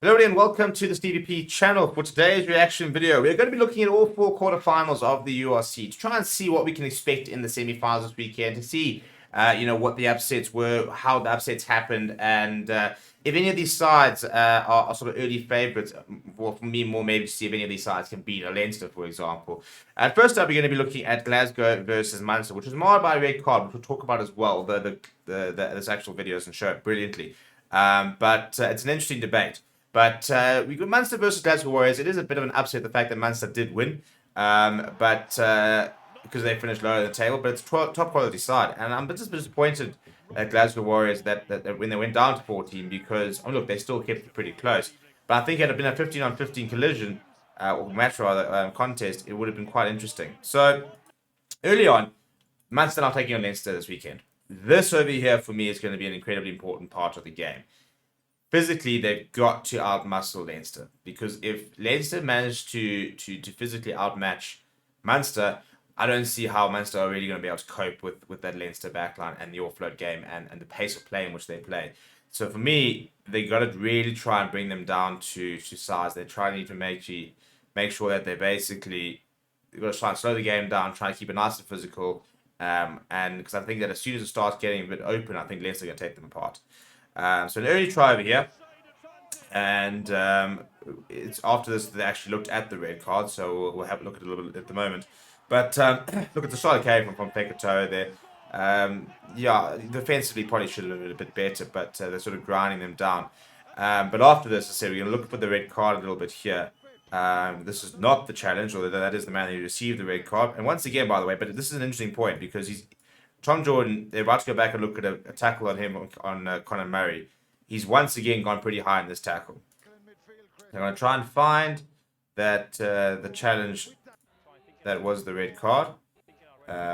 Hello and welcome to the Stevie P channel. For today's reaction video, we're going to be looking at all four quarterfinals of the URC to try and see what we can expect in the semi-finals this weekend, to see what the upsets were, how the upsets happened, and if any of these sides are sort of early favourites. Well, for me, more maybe to see if any of these sides can beat a Leinster, for example. First up, we're going to be looking at Glasgow versus Munster, which was marred by a red card, which we'll talk about as well. This actual video doesn't show it brilliantly, but it's an interesting debate. But we got Munster versus Glasgow Warriors. It is a bit of an upset, the fact that Munster did win, but because they finished lower in the table. But it's top quality side, and I'm just disappointed at Glasgow Warriors that when they went down to 14, because look, they still kept it pretty close. But I think had it been a 15 on 15 collision or match rather contest, it would have been quite interesting. So early on, Munster now taking on Leinster this weekend. This over here for me is going to be an incredibly important part of the game. Physically, they've got to outmuscle Leinster, because if Leinster managed to physically outmatch Munster, I don't see how Munster are really going to be able to cope with that Leinster backline and the offload game and the pace of play in which they play. So for me, they got to really try and bring them down to size. They need to make sure that they basically got to try and slow the game down, try and keep it nice and physical. And because I think that as soon as it starts getting a bit open, I think Leinster are going to take them apart. So an early try over here, and it's after this that they actually looked at the red card, so we'll have a look at it a little bit at the moment. But look at the shot that came from Fekatoa there. Yeah, defensively probably should have been a bit better, but they're sort of grinding them down. But after this, I said we're going to look for the red card a little bit here. This is not the challenge, or that is the man who received the red card. And once again, by the way, but this is an interesting point, because Tom Jordan, they're about to go back and look at a tackle on him on Conor Murray. He's once again gone pretty high in this tackle. They're going to try and find that the challenge that was the red card,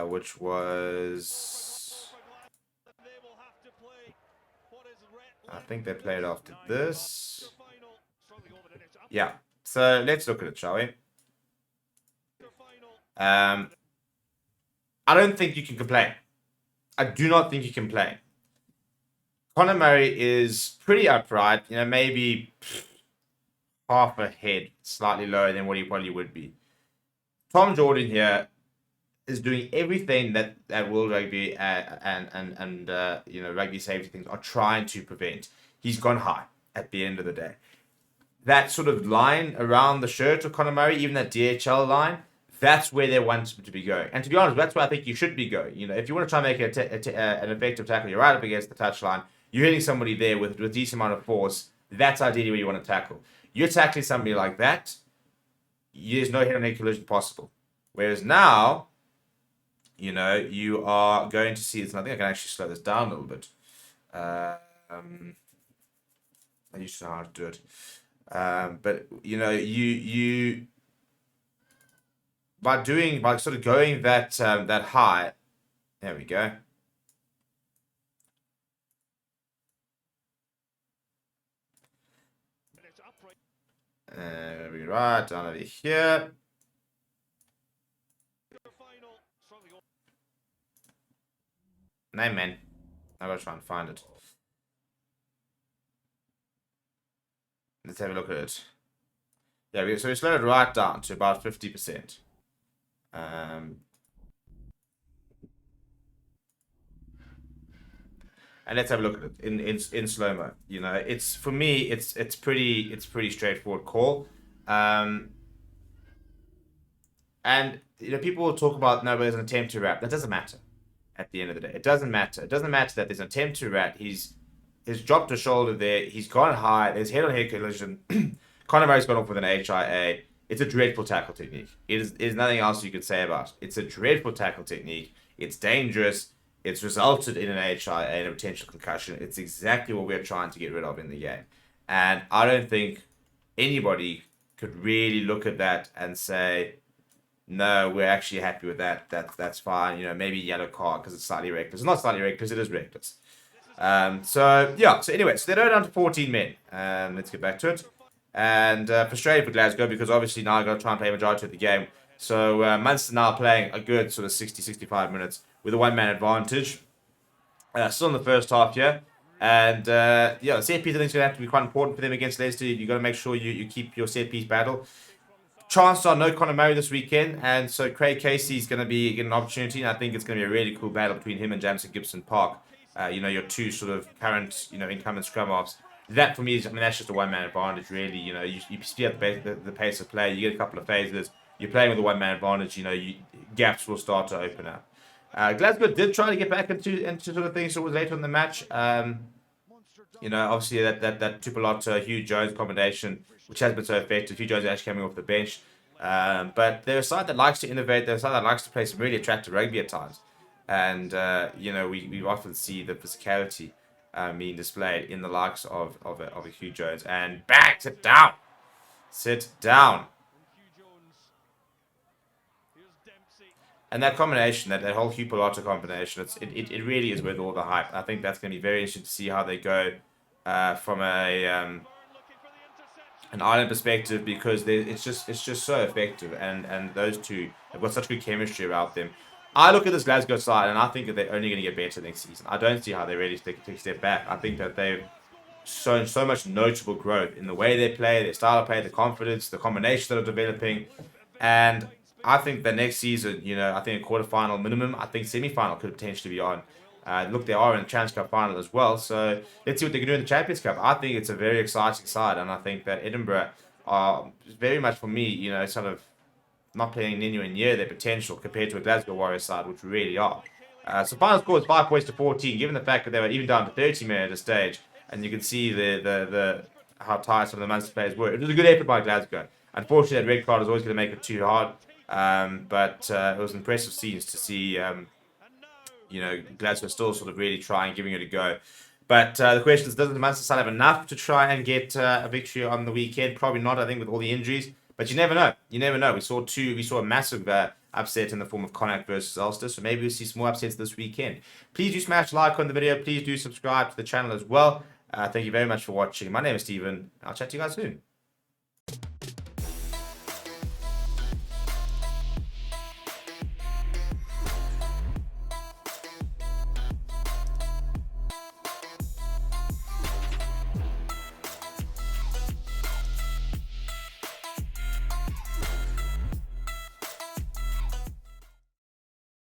which was... I think they played after this. Yeah, so let's look at it, shall we? I don't think you can complain. I do not think you can play. Conor Murray is pretty upright, maybe half a head, slightly lower than what he probably would be. Tom Jordan here is doing everything that World Rugby and rugby safety things are trying to prevent. He's gone high at the end of the day. That sort of line around the shirt of Conor Murray, even that DHL line, that's where they want him to be going. And to be honest, that's where I think you should be going. If you want to try and make an effective tackle, you're right up against the touchline. You're hitting somebody there with a decent amount of force. That's ideally where you want to tackle. You're tackling somebody like that, there's no head-on-head collision possible. Whereas now, you are going to see this. And I think I can actually slow this down a little bit. I used to know how to do it. But, you by sort of going that high, there we go. We right down over here. No, man. I gotta try and find it. Let's have a look at it. Yeah, so we slowed it right down to about 50%. And let's have a look at it in slow mo. It's for me, it's pretty straightforward call. And people will talk about, no, but there's an attempt to wrap. That doesn't matter. At the end of the day, it doesn't matter. It doesn't matter that there's an attempt to wrap. He's dropped a shoulder there. He's gone high. There's head-on-head collision. Conor Murray's gone off with an HIA. It's a dreadful tackle technique. There's nothing else you could say about it. It's a dreadful tackle technique. It's dangerous. It's resulted in an HIA and a potential concussion. It's exactly what we're trying to get rid of in the game. And I don't think anybody could really look at that and say, no, we're actually happy with that. That's fine. Maybe yellow card because it's slightly reckless. It's not slightly reckless, it is reckless. So anyway, so they're down to 14 men. Let's get back to it. And frustrated for Glasgow, because obviously now I've got to try and play a majority of the game. So Munster now playing a good sort of 60-65 minutes with a one-man advantage. Still in the first half here. And yeah, set piece I think is going to have to be quite important for them against Leicester. You've got to make sure you keep your set piece battle. Chances are no Conor Murray this weekend, and so Craig Casey is going to be getting an opportunity, and I think it's going to be a really cool battle between him and Jamison Gibson Park. Your two sort of current, incumbent scrum halves. That for me is, that's just a one-man advantage, really. You speed up the pace of play, you get a couple of phases, you're playing with a one-man advantage, gaps will start to open up. Glasgow did try to get back into sort of things towards later in the match. Obviously that Tupolota Hugh Jones combination, which has been so effective. Hugh Jones actually coming off the bench. But they're a side that likes to innovate. They're a side that likes to play some really attractive rugby at times. And, we often see the physicality being displayed in the likes of a Hugh Jones. And bang, sit down. Sit down. And that combination, that whole Hugh Pilota combination, it really is worth all the hype. I think that's going to be very interesting to see how they go from an Ireland perspective, because it's just so effective, and those two have got such good chemistry about them. I look at this Glasgow side, and I think that they're only going to get better next season. I don't see how they really take a step back. I think that they've shown so much notable growth in the way they play, their style of play, the confidence, the combinations that are developing, and I think the next season, I think a quarterfinal minimum. I think semi-final could potentially be on. Look, they are in the Challenge Cup final as well, so let's see what they can do in the Champions Cup. I think it's a very exciting side, and I think that Edinburgh are very much, for me, sort of not playing anywhere near their potential compared to a Glasgow Warriors side, which really are. So final score is 5 points to 14, given the fact that they were even down to 30 men at a stage, and you can see the how tired some of the Munster players were. It was a good effort by Glasgow. Unfortunately, that red card is always going to make it too hard. But it was impressive scenes to see, Glasgow still sort of really trying, giving it a go. But the question is, does the Munster side have enough to try and get a victory on the weekend? Probably not, I think, with all the injuries. But you never know. You never know. We saw a massive upset in the form of Connacht versus Ulster. So maybe we'll see some more upsets this weekend. Please do smash like on the video. Please do subscribe to the channel as well. Thank you very much for watching. My name is Stephen. I'll chat to you guys soon.